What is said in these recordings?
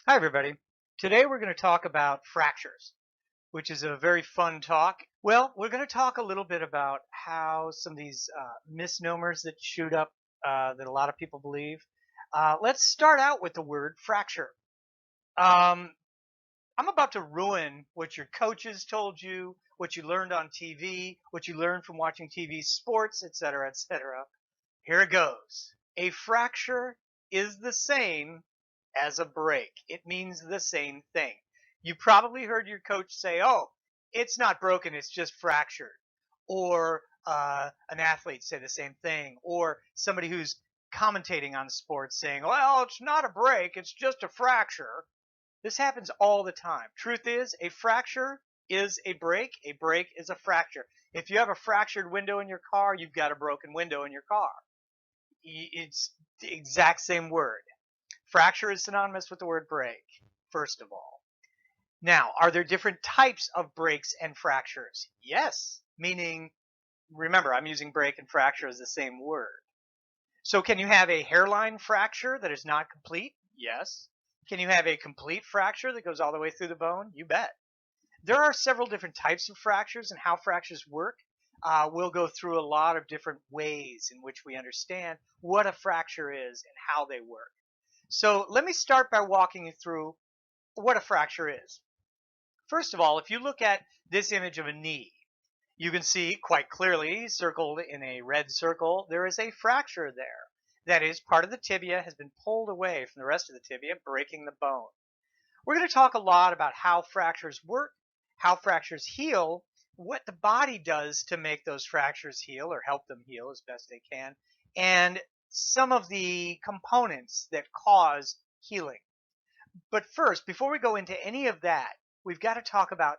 Hi, everybody. Today we're going to talk about fractures, which is a very fun talk. Well, we're going to talk a little bit about how some of these misnomers that shoot up that a lot of people believe. Let's start out with the word fracture. Um, I'm about to ruin what your coaches told you, what you learned on TV, what you learned from watching TV sports, etc., etc. Here it goes. A fracture is the same as a break. It means the same thing. You probably heard your coach say, "Oh, it's not broken, it's just fractured." Or an athlete say the same thing. Or somebody who's commentating on sports saying, "Well, it's not a break, it's just a fracture." This happens all the time. Truth is, a fracture is a break is a fracture. If you have a fractured window in your car, you've got a broken window in your car. It's the exact same word. Fracture is synonymous with the word break, first of all. Now, are there different types of breaks and fractures? Yes, meaning, remember, I'm using break and fracture as the same word. So can you have a hairline fracture that is not complete? Yes. Can you have a complete fracture that goes all the way through the bone? You bet. There are several different types of fractures and how fractures work. We'll go through a lot of different ways in which we understand what a fracture is and how they work. So let me start by walking you through what a fracture is. First of all, if you look at this image of a knee, you can see quite clearly, circled in a red circle, there is a fracture there. That is, part of the tibia has been pulled away from the rest of the tibia, breaking the bone. We're going to talk a lot about how fractures work, how fractures heal, what the body does to make those fractures heal or help them heal as best they can, and some of the components that cause healing. But first, before we go into any of that, we've got to talk about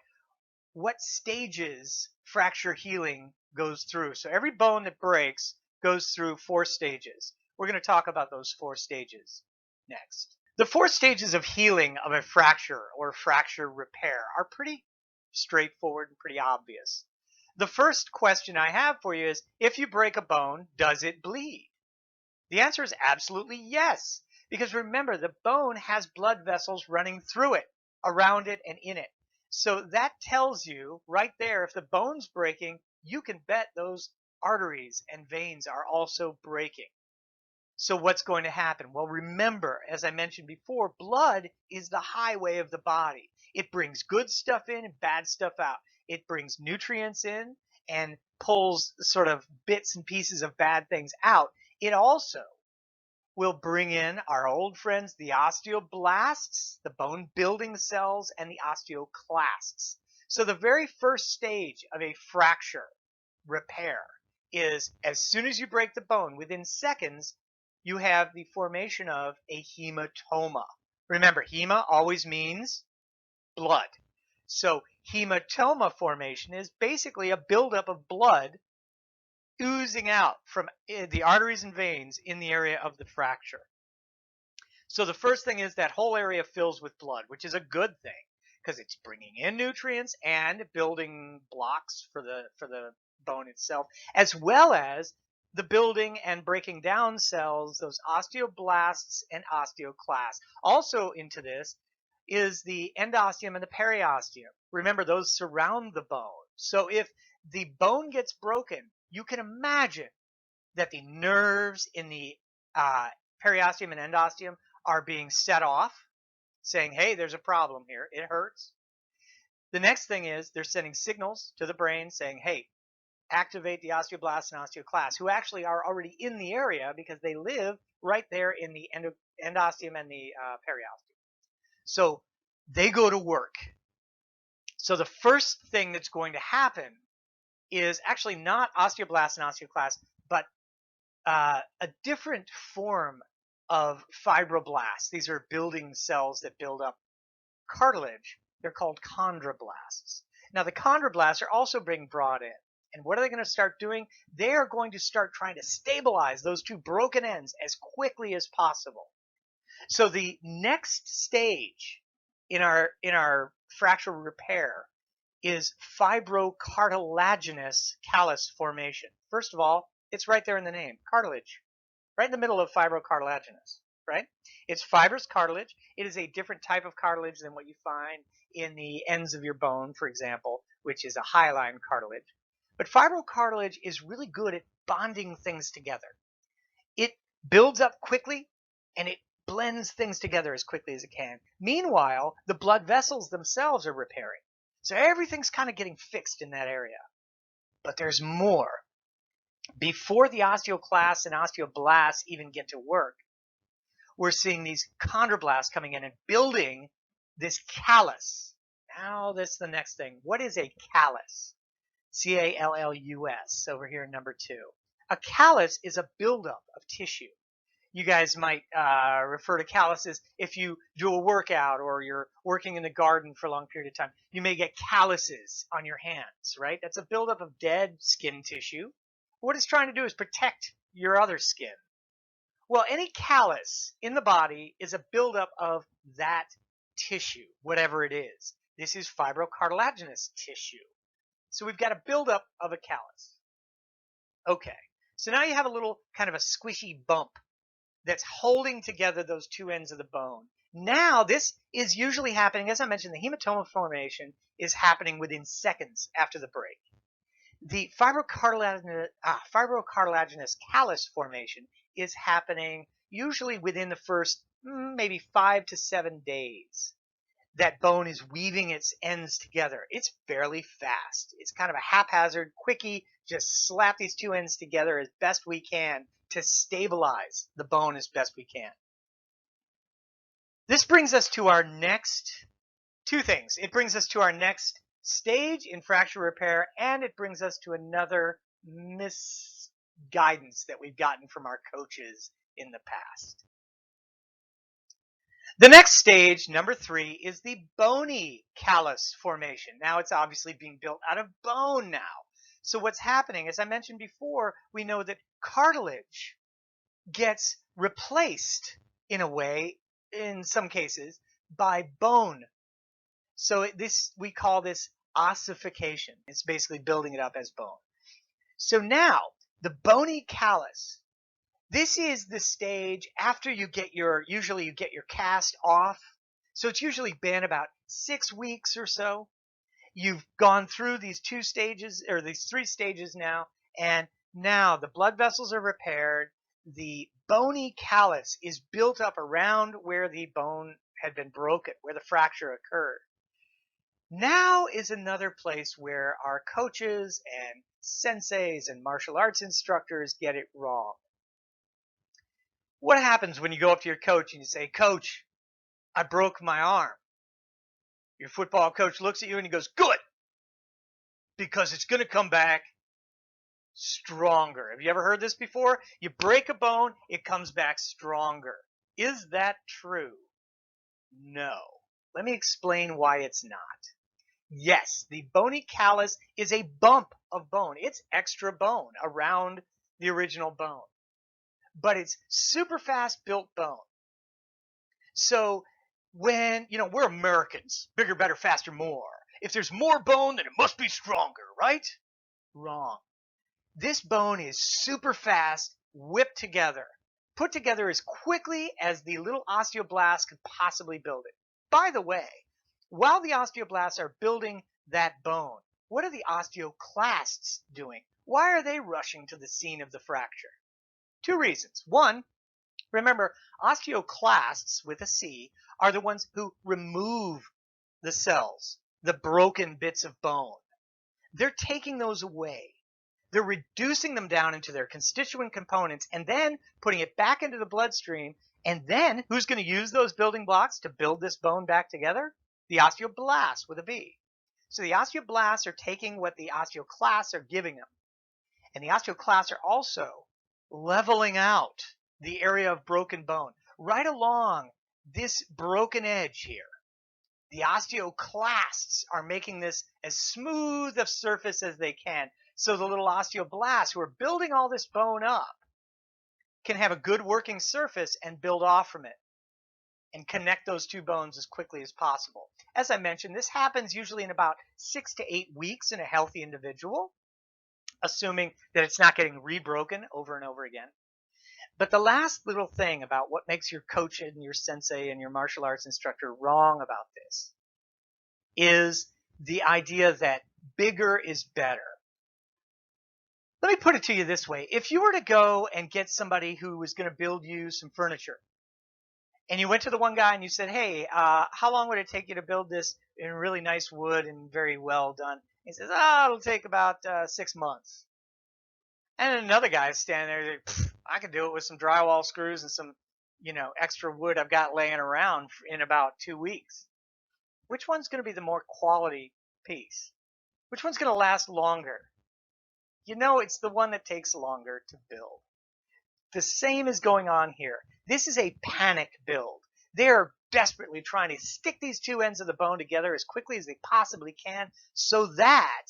what stages fracture healing goes through. So every bone that breaks goes through 4 stages. We're going to talk about those 4 stages next. The 4 stages of healing of a fracture or fracture repair are pretty straightforward and pretty obvious. The first question I have for you is, if you break a bone, does it bleed? The answer is absolutely yes. Because remember, the bone has blood vessels running through it, around it, and in it. So that tells you right there, if the bone's breaking, you can bet those arteries and veins are also breaking. So what's going to happen? Well, remember, as I mentioned before, blood is the highway of the body. It brings good stuff in and bad stuff out. It brings nutrients in and pulls sort of bits and pieces of bad things out. It also will bring in our old friends, the osteoblasts, the bone building cells, and the osteoclasts. So the very first stage of a fracture repair is, as soon as you break the bone, within seconds, you have the formation of a hematoma. Remember, hema always means blood. So hematoma formation is basically a buildup of blood oozing out from the arteries and veins in the area of the fracture. So the first thing is that whole area fills with blood, which is a good thing because it's bringing in nutrients and building blocks for the bone itself, as well as the building and breaking down cells, those osteoblasts and osteoclasts. Also into this is the endosteum and the periosteum. Remember, those surround the bone. So if the bone gets broken, you can imagine that the nerves in the periosteum and endosteum are being set off, saying, hey, there's a problem here. It hurts. The next thing is they're sending signals to the brain saying, hey, activate the osteoblasts and osteoclasts, who actually are already in the area because they live right there in the endosteum and the periosteum. So they go to work. So the first thing that's going to happen is actually not osteoblasts and osteoclasts, but a different form of fibroblasts. These are building cells that build up cartilage. They're called chondroblasts. Now, the chondroblasts are also being brought in. And what are they going to start doing? They are going to start trying to stabilize those two broken ends as quickly as possible. So the next stage in our fracture repair is fibrocartilaginous callus formation. First of all, it's right there in the name, cartilage, right in the middle of fibrocartilaginous. right? It's fibrous cartilage. It is a different type of cartilage than what you find in the ends of your bone, for example, which is a hyaline cartilage. But fibrocartilage is really good at bonding things together. It builds up quickly and it blends things together as quickly as it can. Meanwhile, the blood vessels themselves are repairing. So everything's kind of getting fixed in that area. But there's more. Before the osteoclasts and osteoblasts even get to work, we're seeing these chondroblasts coming in and building this callus. Now that's the next thing. What is a callus? C-A-L-L-U-S over here, number 2. A callus is a buildup of tissue. You guys might refer to calluses if you do a workout or you're working in the garden for a long period of time. You may get calluses on your hands, right? That's a buildup of dead skin tissue. What it's trying to do is protect your other skin. Well, any callus in the body is a buildup of that tissue, whatever it is. This is fibrocartilaginous tissue. So we've got a buildup of a callus. Okay, so now you have a little kind of a squishy bump that's holding together those two ends of the bone. Now this is usually happening, as I mentioned, the hematoma formation is happening within seconds after the break. The fibrocartilaginous callus formation is happening usually within the first maybe 5 to 7 days. That bone is weaving its ends together. It's fairly fast. It's kind of a haphazard, quickie, just slap these two ends together as best we can to stabilize the bone as best we can. This brings us to our next two things. It brings us to our next stage in fracture repair, and it brings us to another misguidance that we've gotten from our coaches in the past. The next stage, number 3, is the bony callus formation. Now it's obviously being built out of bone now. So what's happening, as I mentioned before, we know that cartilage gets replaced in a way, in some cases, by bone. So we call this ossification. It's basically building it up as bone. So now, the bony callus, this is the stage after usually you get your cast off. So it's usually been about 6 weeks or so. You've gone through these 2 stages, or these 3 stages now, and now the blood vessels are repaired. The bony callus is built up around where the bone had been broken, where the fracture occurred. Now is another place where our coaches and senseis and martial arts instructors get it wrong. What happens when you go up to your coach and you say, "Coach, I broke my arm"? Your football coach looks at you and he goes, "Good, because it's going to come back stronger." Have you ever heard this before? You break a bone, it comes back stronger. Is that true? No. Let me explain why it's not. Yes, the bony callus is a bump of bone. It's extra bone around the original bone. But it's super fast built bone. So when, we're Americans, bigger, better, faster, more. If there's more bone, then it must be stronger, right? Wrong. This bone is super fast, whipped together, put together as quickly as the little osteoblasts could possibly build it. By the way, while the osteoblasts are building that bone, what are the osteoclasts doing? Why are they rushing to the scene of the fracture? 2 reasons. One, remember, osteoclasts with a C are the ones who remove the cells, the broken bits of bone. They're taking those away. They're reducing them down into their constituent components and then putting it back into the bloodstream. And then who's going to use those building blocks to build this bone back together? The osteoblasts with a B. So the osteoblasts are taking what the osteoclasts are giving them. And the osteoclasts are also leveling out the area of broken bone right along this broken edge here. The osteoclasts are making this as smooth a surface as they can, so the little osteoblasts who are building all this bone up can have a good working surface and build off from it and connect those 2 bones as quickly as possible. As I mentioned, this happens usually in about 6 to 8 weeks in a healthy individual, assuming that it's not getting rebroken over and over again. But the last little thing about what makes your coach and your sensei and your martial arts instructor wrong about this is the idea that bigger is better. Let me put it to you this way. If you were to go and get somebody who was going to build you some furniture, and you went to the one guy and you said, hey, how long would it take you to build this in really nice wood and very well done? He says, it'll take about 6 months. And another guy is standing there, I can do it with some drywall screws and some, extra wood I've got laying around in about 2 weeks. Which one's going to be the more quality piece? Which one's going to last longer? It's the one that takes longer to build. The same is going on here. This is a panic build. They're desperately trying to stick these two ends of the bone together as quickly as they possibly can so that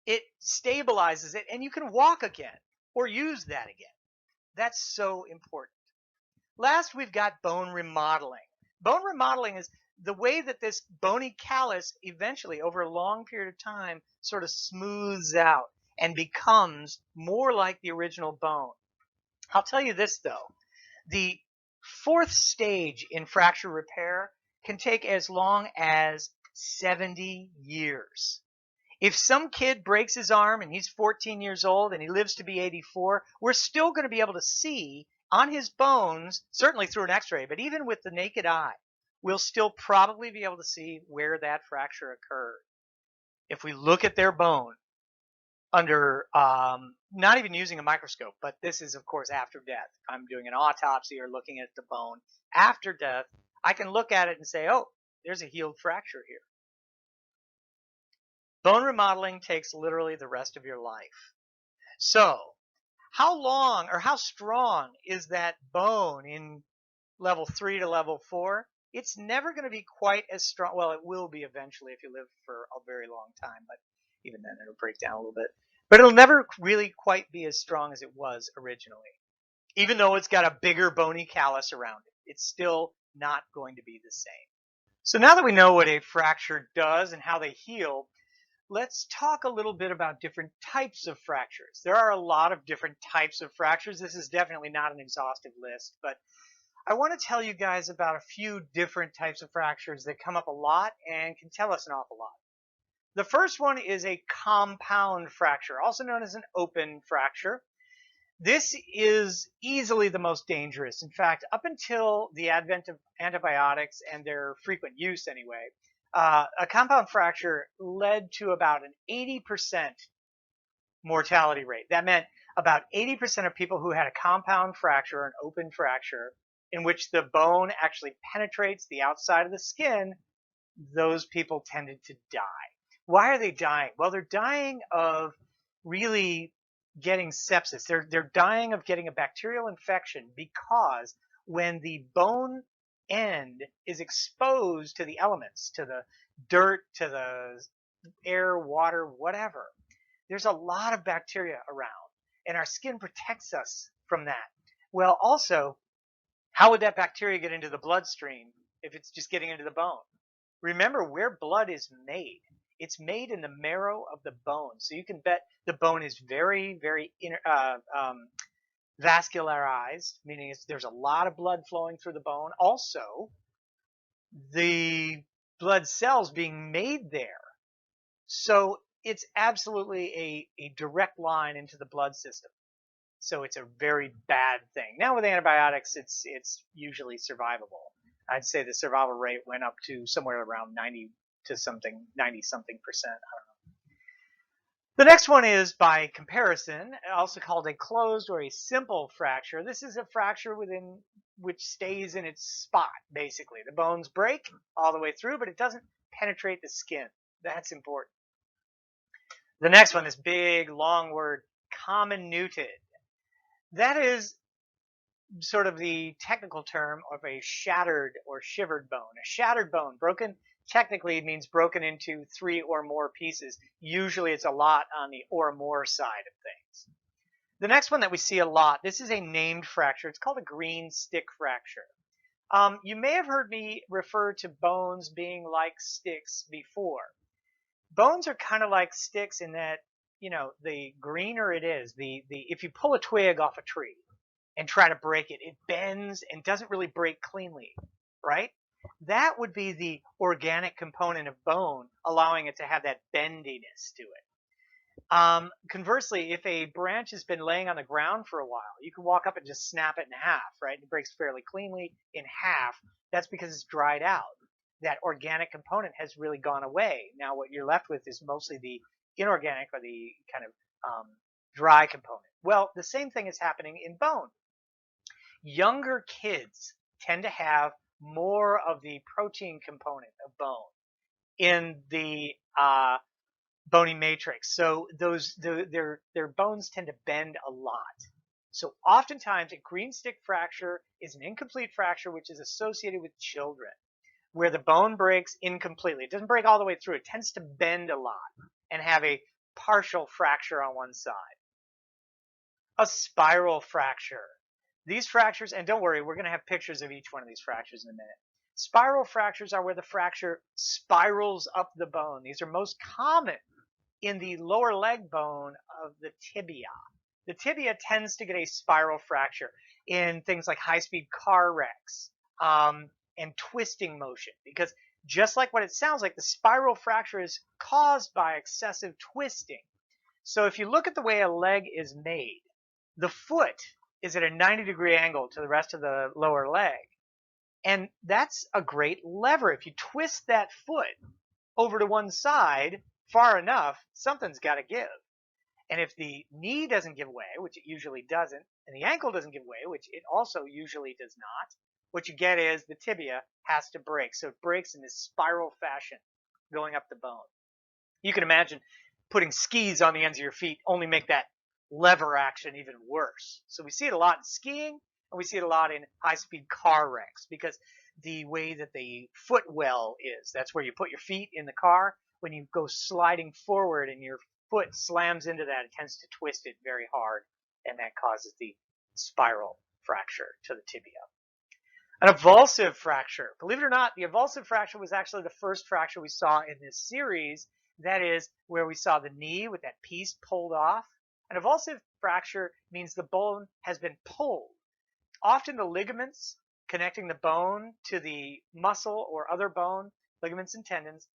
it stabilizes it and you can walk again or use that again. That's so important. Last, we've got bone remodeling. Bone remodeling is the way that this bony callus eventually, over a long period of time, sort of smooths out and becomes more like the original bone. I'll tell you this, though. The fourth stage in fracture repair can take as long as 70 years. If some kid breaks his arm and he's 14 years old and he lives to be 84, we're still going to be able to see on his bones, certainly through an x-ray, but even with the naked eye, we'll still probably be able to see where that fracture occurred. If we look at their bone under not even using a microscope, but this is, of course, after death. If I'm doing an autopsy or looking at the bone after death, I can look at it and say, oh, there's a healed fracture here. Bone remodeling takes literally the rest of your life. So how long or how strong is that bone in level 3 to level 4? It's never going to be quite as strong. Well, it will be eventually if you live for a very long time, but even then it'll break down a little bit. But it'll never really quite be as strong as it was originally. Even though it's got a bigger bony callus around it, it's still not going to be the same. So now that we know what a fracture does and how they heal, let's talk a little bit about different types of fractures. There are a lot of different types of fractures. This is definitely not an exhaustive list, but I want to tell you guys about a few different types of fractures that come up a lot and can tell us an awful lot. The first one is a compound fracture, also known as an open fracture. This is easily the most dangerous. In fact, up until the advent of antibiotics and their frequent use anyway, a compound fracture led to about an 80% mortality rate. That meant about 80% of people who had a compound fracture or an open fracture in which the bone actually penetrates the outside of the skin, those people tended to die. Why are they dying? Well, they're dying of really getting sepsis. They're dying of getting a bacterial infection because when the bone end is exposed to the elements, to the dirt, to the air, water, whatever, there's a lot of bacteria around, and our skin protects us from that. Well, also, how would that bacteria get into the bloodstream if it's just getting into the bone? Remember where blood is made. It's made in the marrow of the bone. So you can bet the bone is very, very vascularized, meaning there's a lot of blood flowing through the bone. Also, the blood cells being made there. So it's absolutely a direct line into the blood system. So it's a very bad thing. Now with antibiotics, it's usually survivable. I'd say the survival rate went up to somewhere around 90 something percent. I don't know. The next one is, by comparison, also called a closed or a simple fracture. This is a fracture within which stays in its spot, basically. The bones break all the way through, but it doesn't penetrate the skin. That's important. The next one, this big, long word, comminuted. That is sort of the technical term of a shattered or shivered bone. A shattered bone, broken, technically it means broken into 3 or more pieces. Usually it's a lot on the or more side of things. The next one that we see a lot, this is a named fracture. It's called a green stick fracture. You may have heard me refer to bones being like sticks before. Bones are kind of like sticks in that, the greener it is, if you pull a twig off a tree, and try to break it. It bends and doesn't really break cleanly, right? That would be the organic component of bone, allowing it to have that bendiness to it. Conversely, if a branch has been laying on the ground for a while, you can walk up and just snap it in half, right? It breaks fairly cleanly in half. That's because it's dried out. That organic component has really gone away. Now what you're left with is mostly the inorganic, or the kind of dry component. Well, the same thing is happening in bone. Younger kids tend to have more of the protein component of bone in the bony matrix. So their bones tend to bend a lot. So oftentimes a green stick fracture is an incomplete fracture, which is associated with children, where the bone breaks incompletely. It doesn't break all the way through. It tends to bend a lot and have a partial fracture on one side. A spiral fracture. These fractures, and don't worry, we're going to have pictures of each one of these fractures in a minute. Spiral fractures are where the fracture spirals up the bone. These are most common in the lower leg bone of the tibia. The tibia tends to get a spiral fracture in things like high-speed car wrecks and twisting motion, because just like what it sounds like, the spiral fracture is caused by excessive twisting. So if you look at the way a leg is made, the foot is at a 90-degree angle to the rest of the lower leg. And that's a great lever. If you twist that foot over to one side far enough, something's got to give. And if the knee doesn't give way, which it usually doesn't, and the ankle doesn't give way, which it also usually does not, what you get is the tibia has to break. So it breaks in this spiral fashion going up the bone. You can imagine putting skis on the ends of your feet only make that lever action even worse. So we see it a lot in skiing, and we see it a lot in high-speed car wrecks, because the way that the footwell is, that's where you put your feet in the car. When you go sliding forward and your foot slams into that, it tends to twist it very hard, and that causes the spiral fracture to the tibia. An avulsive fracture. Believe it or not, the avulsive fracture was actually the first fracture we saw in this series. That is where we saw the knee with that piece pulled off. An avulsive fracture means the bone has been pulled. Often the ligaments connecting the bone to the muscle or other bone, ligaments and tendons,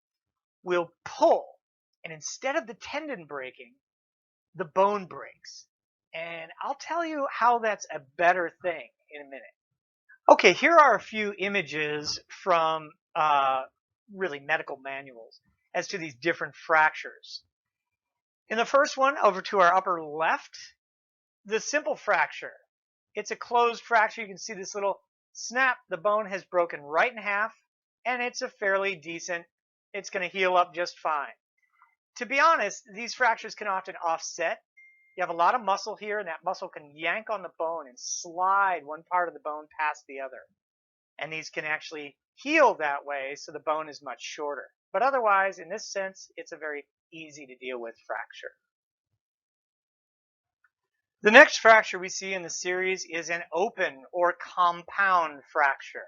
will pull. And instead of the tendon breaking, the bone breaks. And I'll tell you how that's a better thing in a minute. Okay, here are a few images from really medical manuals as to these different fractures. In the first one, over to our upper left, the simple fracture. It's a closed fracture. You can see this little snap. The bone has broken right in half, and it's a fairly decent, it's going to heal up just fine. To be honest, these fractures can often offset. You have a lot of muscle here, and that muscle can yank on the bone and slide one part of the bone past the other. And these can actually heal that way, so the bone is much shorter. But otherwise, in this sense, it's a very easy to deal with fracture. The next fracture we see in the series is an open or compound fracture.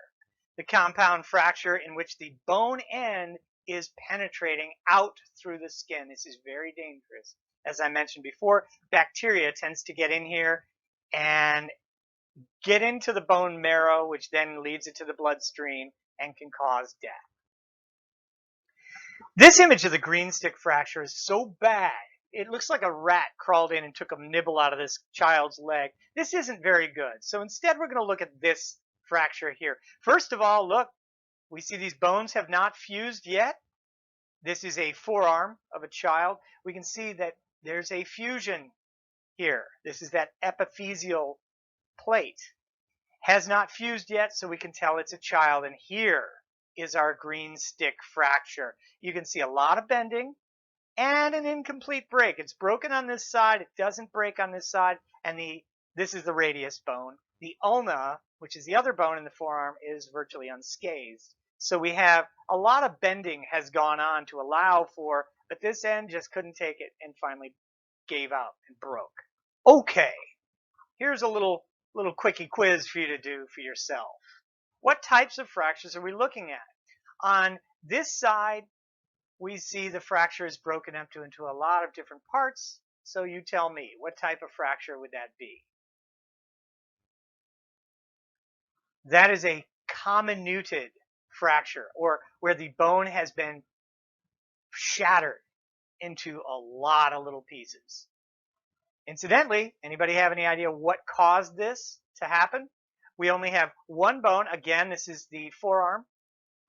The compound fracture in which the bone end is penetrating out through the skin. This is very dangerous. As I mentioned before, bacteria tends to get in here and get into the bone marrow, which then leads it to the bloodstream and can cause death. This image of the green stick fracture is so bad, it looks like a rat crawled in and took a nibble out of this child's leg. This isn't very good. So instead, we're going to look at this fracture here. First of all, look, we see these bones have not fused yet. This is a forearm of a child. We can see that there's a fusion here. This is that epiphyseal plate. Has not fused yet, so we can tell it's a child. And here is our green stick fracture. You can see a lot of bending and an incomplete break. It's broken on this side. It doesn't break on this side. And this is the radius bone. The ulna, which is the other bone in the forearm, is virtually unscathed. So we have a lot of bending has gone on to allow for, but this end just couldn't take it and finally gave out and broke. Okay, here's a little quickie quiz for you to do for yourself. What types of fractures are we looking at? On this side, we see the fracture is broken up into a lot of different parts. So you tell me, what type of fracture would that be? That is a comminuted fracture, or where the bone has been shattered into a lot of little pieces. Incidentally, anybody have any idea what caused this to happen? We only have one bone. Again, this is the forearm.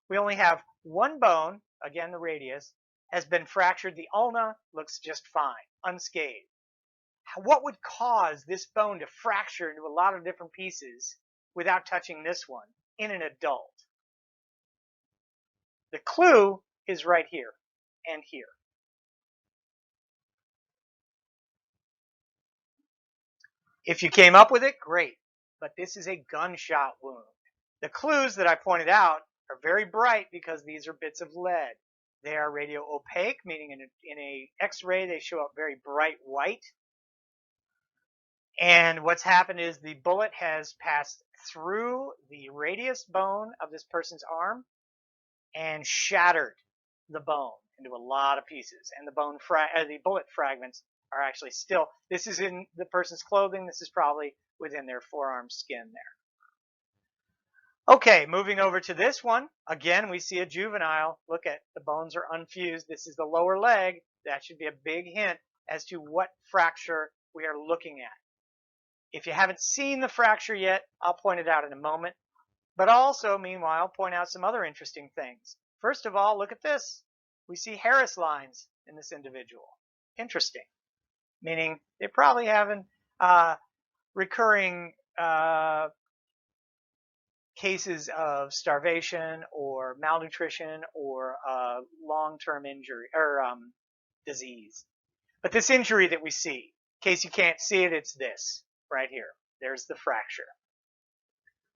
We only have one bone. Again, the radius has been fractured. The ulna looks just fine, unscathed. What would cause this bone to fracture into a lot of different pieces without touching this one in an adult? The clue is right here and here. If you came up with it, great, but this is a gunshot wound. The clues that I pointed out are very bright because these are bits of lead. They are radio opaque, meaning in a X-ray they show up very bright white. And what's happened is the bullet has passed through the radius bone of this person's arm and shattered the bone into a lot of pieces. And the bullet fragments are actually still, this is in the person's clothing. This is probably within their forearm skin there. Okay, moving over to this one. Again, we see a juvenile. Look at the bones are unfused. This is the lower leg. That should be a big hint as to what fracture we are looking at. If you haven't seen the fracture yet, I'll point it out in a moment. But also, meanwhile, point out some other interesting things. First of all, look at this. We see Harris lines in this individual. Interesting. Meaning they're probably having recurring cases of starvation or malnutrition or long-term injury or disease. But this injury that we see, in case you can't see it, it's this right here. There's the fracture.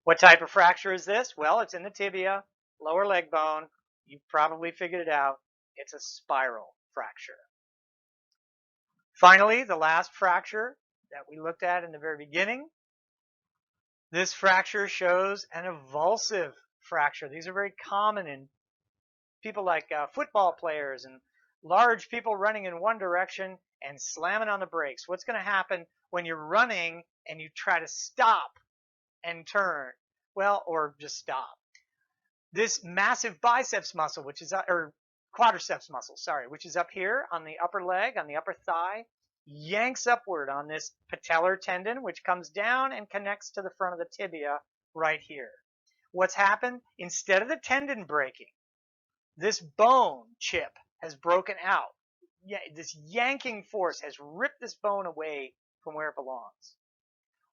What type of fracture is this? Well, it's in the tibia, lower leg bone. You've probably figured it out. It's a spiral fracture. Finally, the last fracture that we looked at in the very beginning. This fracture shows an avulsive fracture. These are very common in people like football players and large people running in one direction and slamming on the brakes. What's going to happen when you're running and you try to stop and turn? Well, or just stop. This massive biceps muscle, which is, or quadriceps muscle, sorry, which is up here on the upper leg, on the upper thigh, yanks upward on this patellar tendon, which comes down and connects to the front of the tibia right here. What's happened? Instead of the tendon breaking, this bone chip has broken out. This yanking force has ripped this bone away from where it belongs.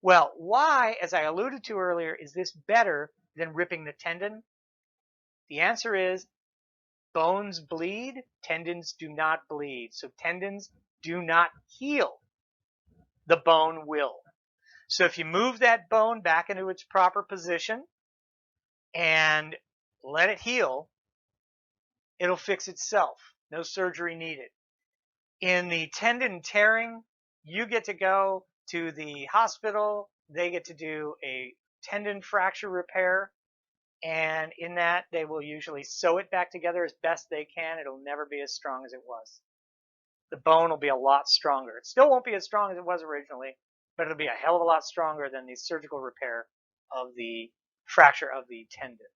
Well, why, as I alluded to earlier, is this better than ripping the tendon? The answer is bones bleed, tendons do not bleed. So tendons do not heal. The bone will. So if you move that bone back into its proper position and let it heal, it'll fix itself. No surgery needed. In the tendon tearing, you get to go to the hospital. They get to do a tendon fracture repair. And in that, they will usually sew it back together as best they can. It'll never be as strong as it was. The bone will be a lot stronger. It still won't be as strong as it was originally, but it'll be a hell of a lot stronger than the surgical repair of the fracture of the tendon.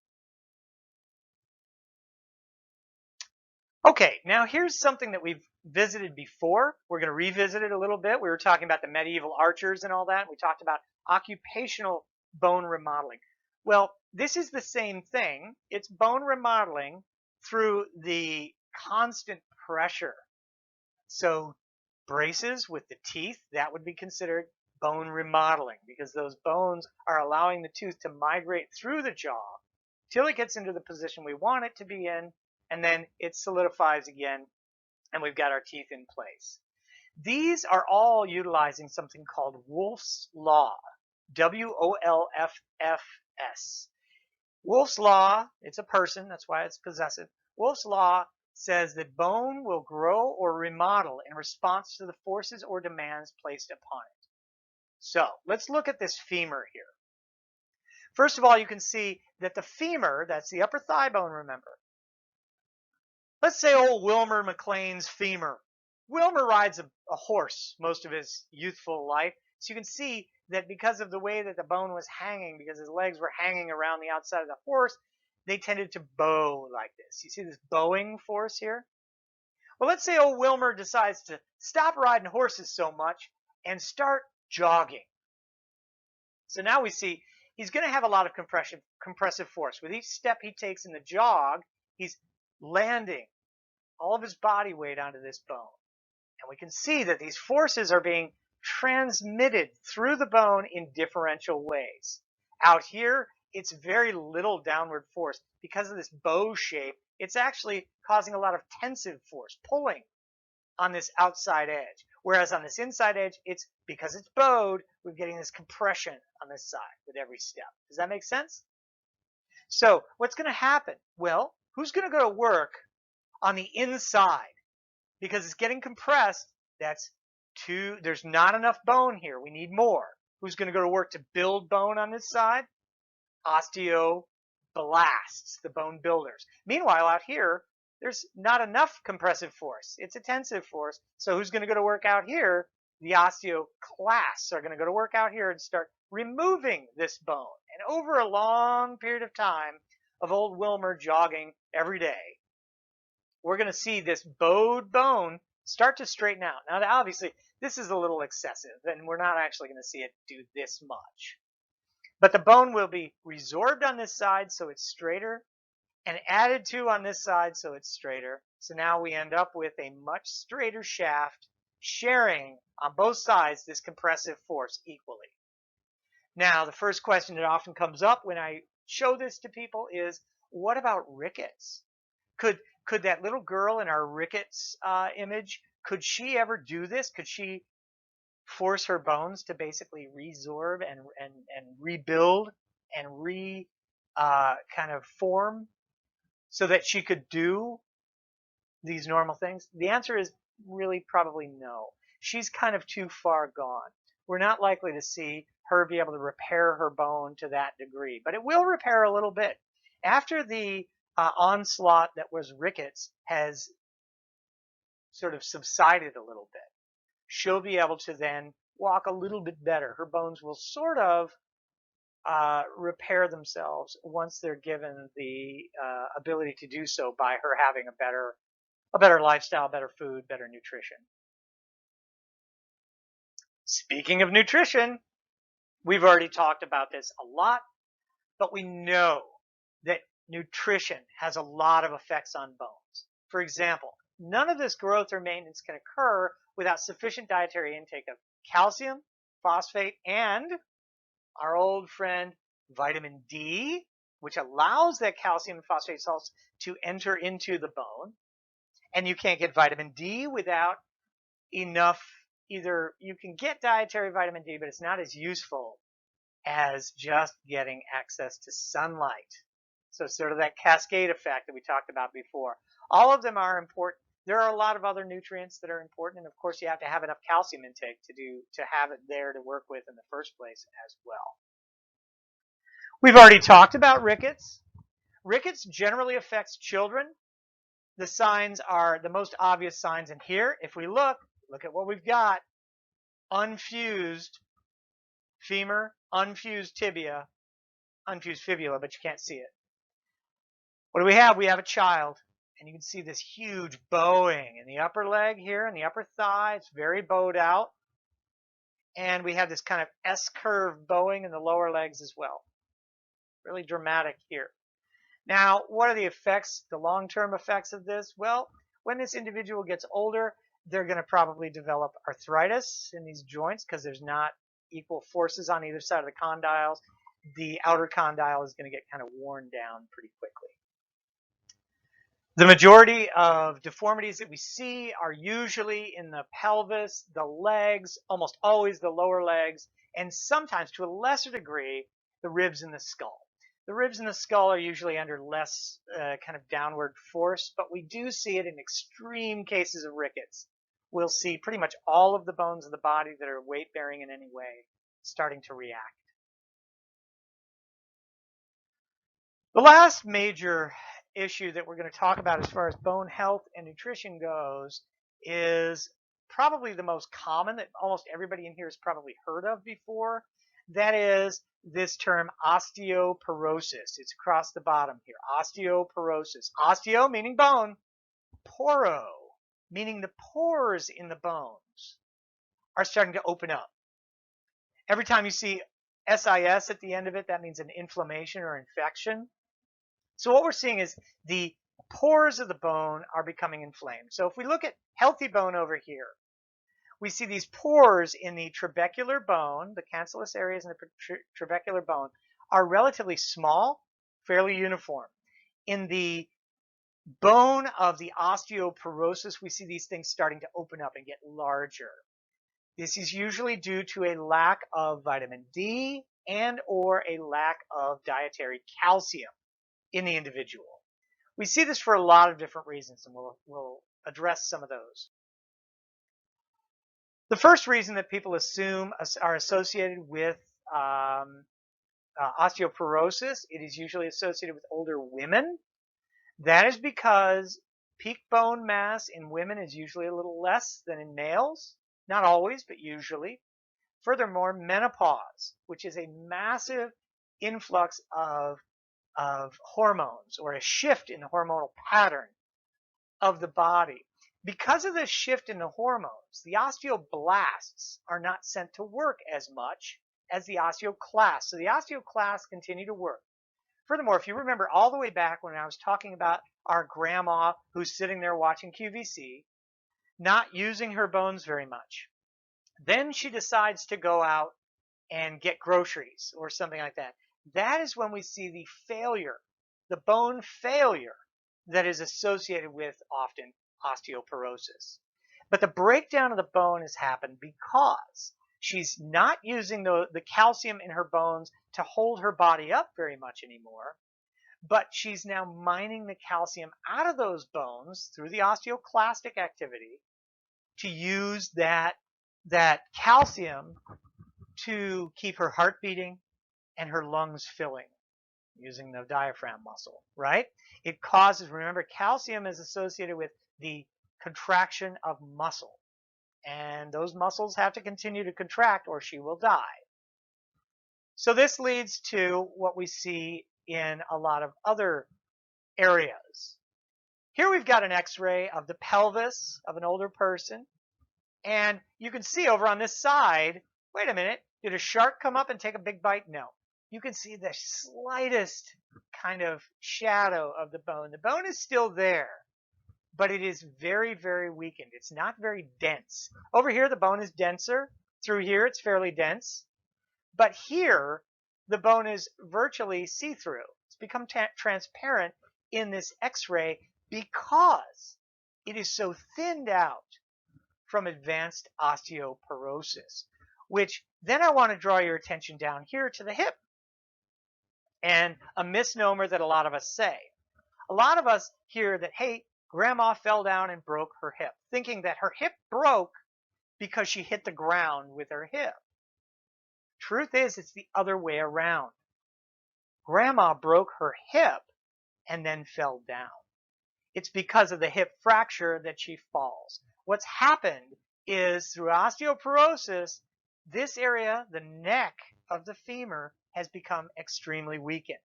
Okay, now here's something that we've visited before. We're going to revisit it a little bit. We were talking about the medieval archers and all that. We talked about occupational bone remodeling. Well, this is the same thing. It's bone remodeling through the constant pressure. So braces with the teeth, that would be considered bone remodeling because those bones are allowing the tooth to migrate through the jaw till it gets into the position we want it to be in, and then it solidifies again, and we've got our teeth in place. These are all utilizing something called Wolff's Law, W-O-L-F-F-S. Wolff's Law, it's a person, that's why it's possessive. Wolff's Law says that bone will grow or remodel in response to the forces or demands placed upon it. So let's look at this femur here. First of all, you can see that the femur, that's the upper thigh bone, remember. Let's say old Wilmer McLean's femur. Wilmer rides a horse most of his youthful life. So you can see that because of the way that the bone was hanging, because his legs were hanging around the outside of the horse, they tended to bow like this. You see this bowing force here? Well, let's say old Wilmer decides to stop riding horses so much and start jogging. So now we see he's going to have a lot of compressive force. With each step he takes in the jog, he's landing all of his body weight onto this bone. And we can see that these forces are being transmitted through the bone in differential ways. Out here, it's very little downward force. Because of this bow shape, it's actually causing a lot of tensive force, pulling on this outside edge. Whereas on this inside edge, it's because it's bowed, we're getting this compression on this side with every step. Does that make sense? So what's going to happen? Well, who's going to go to work on the inside? Because it's getting compressed, there's not enough bone here. We need more. Who's going to go to work to build bone on this side? Osteoblasts, the bone builders. Meanwhile, out here, there's not enough compressive force. It's a tensive force. So who's going to go to work out here? The osteoclasts are going to go to work out here and start removing this bone. And over a long period of time of old Wilmer jogging every day, we're going to see this bowed bone start to straighten out. Now, obviously, this is a little excessive, and we're not actually going to see it do this much. But the bone will be resorbed on this side so it's straighter, and added to on this side so it's straighter. So now we end up with a much straighter shaft sharing on both sides this compressive force equally. Now, the first question that often comes up when I show this to people is, what about rickets? Could that little girl in our Rickets image, could she ever do this? Could she force her bones to basically resorb and rebuild and kind of form so that she could do these normal things? The answer is really probably no. She's kind of too far gone. We're not likely to see her be able to repair her bone to that degree, but it will repair a little bit. After the onslaught that was Rickets has sort of subsided a little bit, she'll be able to then walk a little bit better. Her bones will sort of repair themselves once they're given the ability to do so by her having a better lifestyle, better food, better nutrition. Speaking of nutrition, we've already talked about this a lot, but we know that nutrition has a lot of effects on bones. For example, none of this growth or maintenance can occur without sufficient dietary intake of calcium, phosphate, and our old friend vitamin D, which allows that calcium and phosphate salts to enter into the bone. And you can't get vitamin D without enough, either you can get dietary vitamin D, but it's not as useful as just getting access to sunlight. So sort of that cascade effect that we talked about before. All of them are important. There are a lot of other nutrients that are important, and of course you have to have enough calcium intake to have it there to work with in the first place as well. We've already talked about rickets. Rickets generally affects children. The signs are the most obvious signs in here. If we look at what we've got. Unfused femur, unfused tibia, unfused fibula, but you can't see it. What do we have? We have a child, and you can see this huge bowing in the upper leg here, in the upper thigh. It's very bowed out. And we have this kind of S-curve bowing in the lower legs as well. Really dramatic here. Now, what are the effects, the long-term effects of this? Well, when this individual gets older, they're going to probably develop arthritis in these joints because there's not equal forces on either side of the condyles. The outer condyle is going to get kind of worn down pretty quickly. The majority of deformities that we see are usually in the pelvis, the legs, almost always the lower legs, and sometimes, to a lesser degree, the ribs and the skull. The ribs and the skull are usually under less kind of downward force, but we do see it in extreme cases of rickets. We'll see pretty much all of the bones of the body that are weight-bearing in any way starting to react. The last major issue that we're going to talk about as far as bone health and nutrition goes is probably the most common that almost everybody in here has probably heard of before. That is this term osteoporosis. It's across the bottom here. Osteoporosis. Osteo meaning bone. Poro meaning the pores in the bones are starting to open up. Every time you see SIS at the end of it, that means an inflammation or infection. So what we're seeing is the pores of the bone are becoming inflamed. So if we look at healthy bone over here, we see these pores in the trabecular bone, the cancellous areas in the trabecular bone are relatively small, fairly uniform. In the bone of the osteoporosis, we see these things starting to open up and get larger. This is usually due to a lack of vitamin D and or a lack of dietary calcium in the individual. We see this for a lot of different reasons, and we'll address some of those. The first reason that people assume are associated with osteoporosis, it is usually associated with older women. That is because peak bone mass in women is usually a little less than in males. Not always, but usually. Furthermore, menopause, which is a massive influx of hormones or a shift in the hormonal pattern of the body. Because of this shift in the hormones, the osteoblasts are not sent to work as much as the osteoclasts. So the osteoclasts continue to work. Furthermore, if you remember all the way back when I was talking about our grandma who's sitting there watching QVC, not using her bones very much. Then she decides to go out and get groceries or something like that. That is when we see the failure, the bone failure that is associated with often osteoporosis. But the breakdown of the bone has happened because she's not using the calcium in her bones to hold her body up very much anymore, but she's now mining the calcium out of those bones through the osteoclastic activity to use that calcium to keep her heart beating and her lungs filling using the diaphragm muscle, right? It causes, remember, calcium is associated with the contraction of muscle. And those muscles have to continue to contract or she will die. So this leads to what we see in a lot of other areas. Here we've got an x-ray of the pelvis of an older person. And you can see over on this side, wait a minute, did a shark come up and take a big bite? No. You can see the slightest kind of shadow of the bone. The bone is still there, but it is very, very weakened. It's not very dense. Over here, the bone is denser. Through here, it's fairly dense. But here, the bone is virtually see-through. It's become transparent in this x-ray because it is so thinned out from advanced osteoporosis, which then I want to draw your attention down here to the hip. And a misnomer that a lot of us say. A lot of us hear that, hey, grandma fell down and broke her hip, thinking that her hip broke because she hit the ground with her hip. Truth is, it's the other way around. Grandma broke her hip and then fell down. It's because of the hip fracture that she falls. What's happened is through osteoporosis, this area, the neck of the femur, has become extremely weakened.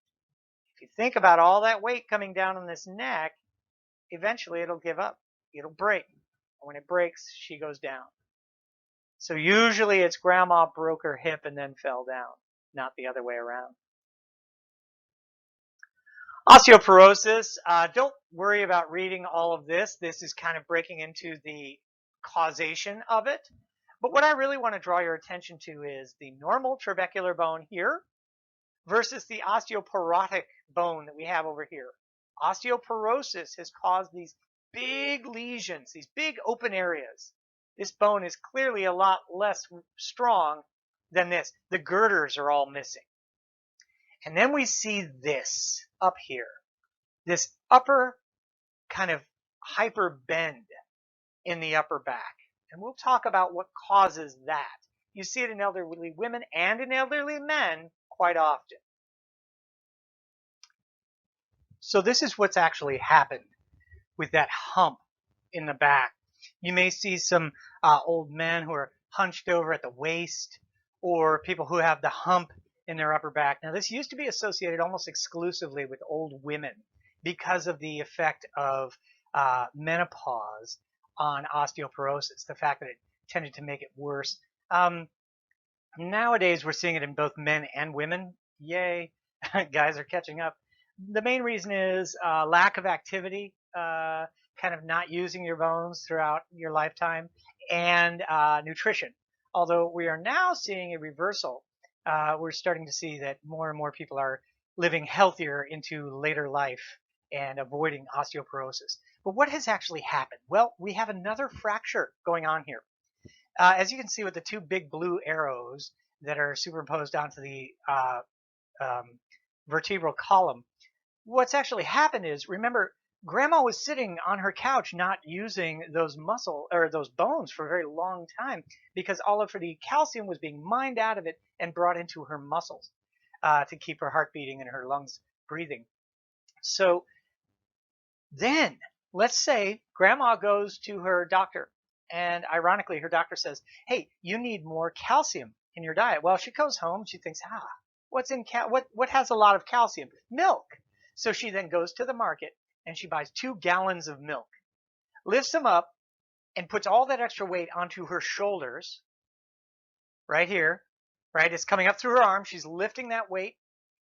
If you think about all that weight coming down on this neck, eventually it'll give up. It'll break. And when it breaks, she goes down. So usually it's grandma broke her hip and then fell down, not the other way around. Osteoporosis, don't worry about reading all of this. This is kind of breaking into the causation of it. But what I really want to draw your attention to is the normal trabecular bone here versus the osteoporotic bone that we have over here. Osteoporosis has caused these big lesions, these big open areas. This bone is clearly a lot less strong than this. The girders are all missing. And then we see this up here, this upper kind of hyper bend in the upper back. And we'll talk about what causes that. You see it in elderly women and in elderly men quite often. So this is what's actually happened with that hump in the back. You may see some old men who are hunched over at the waist, or people who have the hump in their upper back. Now, this used to be associated almost exclusively with old women because of the effect of menopause on osteoporosis, the fact that it tended to make it worse. Nowadays, we're seeing it in both men and women. Yay, guys are catching up. The main reason is lack of activity, kind of not using your bones throughout your lifetime, and nutrition. Although we are now seeing a reversal, we're starting to see that more and more people are living healthier into later life and avoiding osteoporosis. But what has actually happened? Well, we have another fracture going on here. As you can see with the two big blue arrows that are superimposed onto the vertebral column, what's actually happened is, remember, Grandma was sitting on her couch not using those those bones for a very long time because all of the calcium was being mined out of it and brought into her muscles to keep her heart beating and her lungs breathing. So then, let's say Grandma goes to her doctor, and ironically, her doctor says, "Hey, you need more calcium in your diet." Well, she goes home. She thinks, what's in what has a lot of calcium? Milk. So she then goes to the market and she buys 2 gallons of milk, lifts them up, and puts all that extra weight onto her shoulders, right here, right? It's coming up through her arm. She's lifting that weight.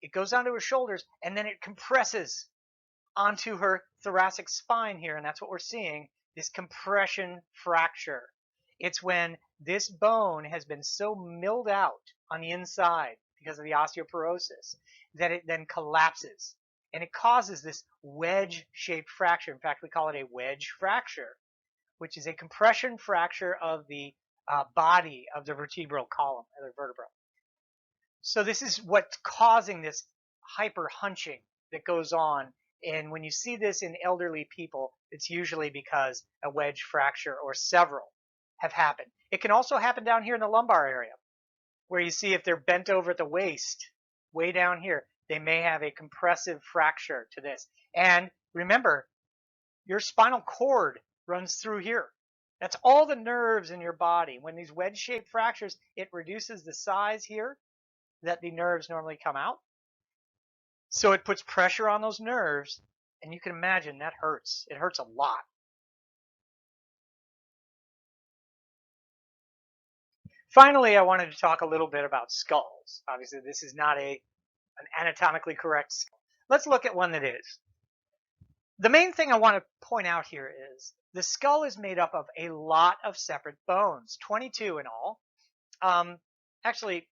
It goes onto her shoulders, and then it compresses onto her thoracic spine here, and that's what we're seeing, this compression fracture. It's when this bone has been so milled out on the inside because of the osteoporosis that it then collapses, and it causes this wedge-shaped fracture. In fact, we call it a wedge fracture, which is a compression fracture of the body of the vertebral column, or the vertebra. So this is what's causing this hyper hunching that goes on. And when you see this in elderly people, it's usually because a wedge fracture or several have happened. It can also happen down here in the lumbar area, where you see if they're bent over at the waist, way down here, they may have a compressive fracture to this. And remember, your spinal cord runs through here. That's all the nerves in your body. When these wedge-shaped fractures, it reduces the size here that the nerves normally come out. So it puts pressure on those nerves, and you can imagine that hurts. It hurts a lot. Finally, I wanted to talk a little bit about skulls. Obviously, this is not an anatomically correct skull. Let's look at one that is. The main thing I want to point out here is the skull is made up of a lot of separate bones, 22 in all. Actually,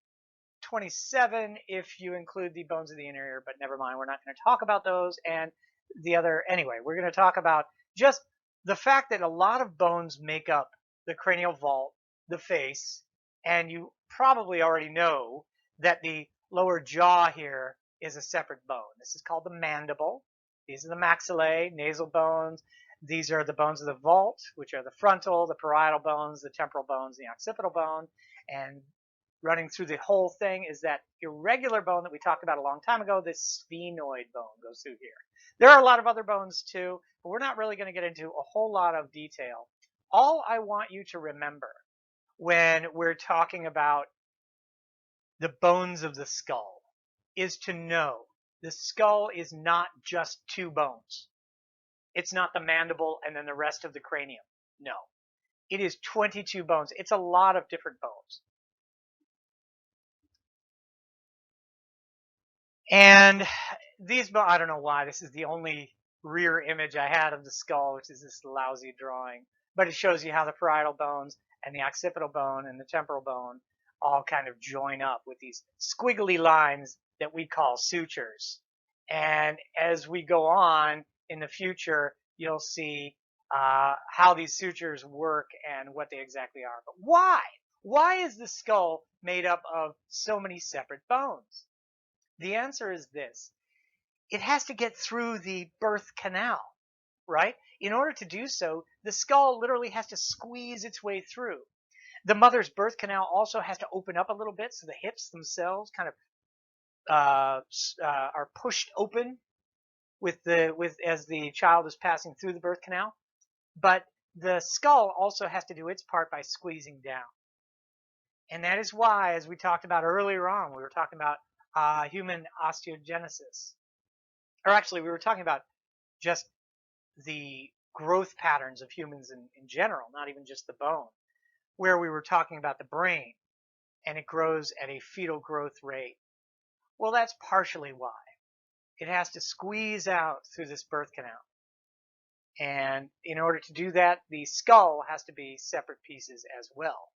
27 if you include the bones of the inner ear, but never mind, we're not going to talk about those. And the other, anyway, we're going to talk about just the fact that a lot of bones make up the cranial vault, the face, and you probably already know that the lower jaw here is a separate bone. This is called the mandible. These are the maxillae, nasal bones. These are the bones of the vault, which are the frontal, the parietal bones, the temporal bones, the occipital bone. And running through the whole thing is that irregular bone that we talked about a long time ago, this sphenoid bone goes through here. There are a lot of other bones too, but we're not really going to get into a whole lot of detail. All I want you to remember when we're talking about the bones of the skull is to know the skull is not just 2 bones. It's not the mandible and then the rest of the cranium. No, it is 22 bones. It's a lot of different bones. And these bones, I don't know why, this is the only rear image I had of the skull, which is this lousy drawing. But it shows you how the parietal bones and the occipital bone and the temporal bone all kind of join up with these squiggly lines that we call sutures. And as we go on in the future, you'll see how these sutures work and what they exactly are. But why? Why is the skull made up of so many separate bones? The answer is this. It has to get through the birth canal, right? In order to do so, the skull literally has to squeeze its way through. The mother's birth canal also has to open up a little bit, so the hips themselves kind of are pushed open as the child is passing through the birth canal. But the skull also has to do its part by squeezing down. And that is why, as we talked about earlier on, we were talking about human osteogenesis. Or actually, we were talking about just the growth patterns of humans in general, not even just the bone, where we were talking about the brain, and it grows at a fetal growth rate. Well, that's partially why. It has to squeeze out through this birth canal. And in order to do that, the skull has to be separate pieces as well.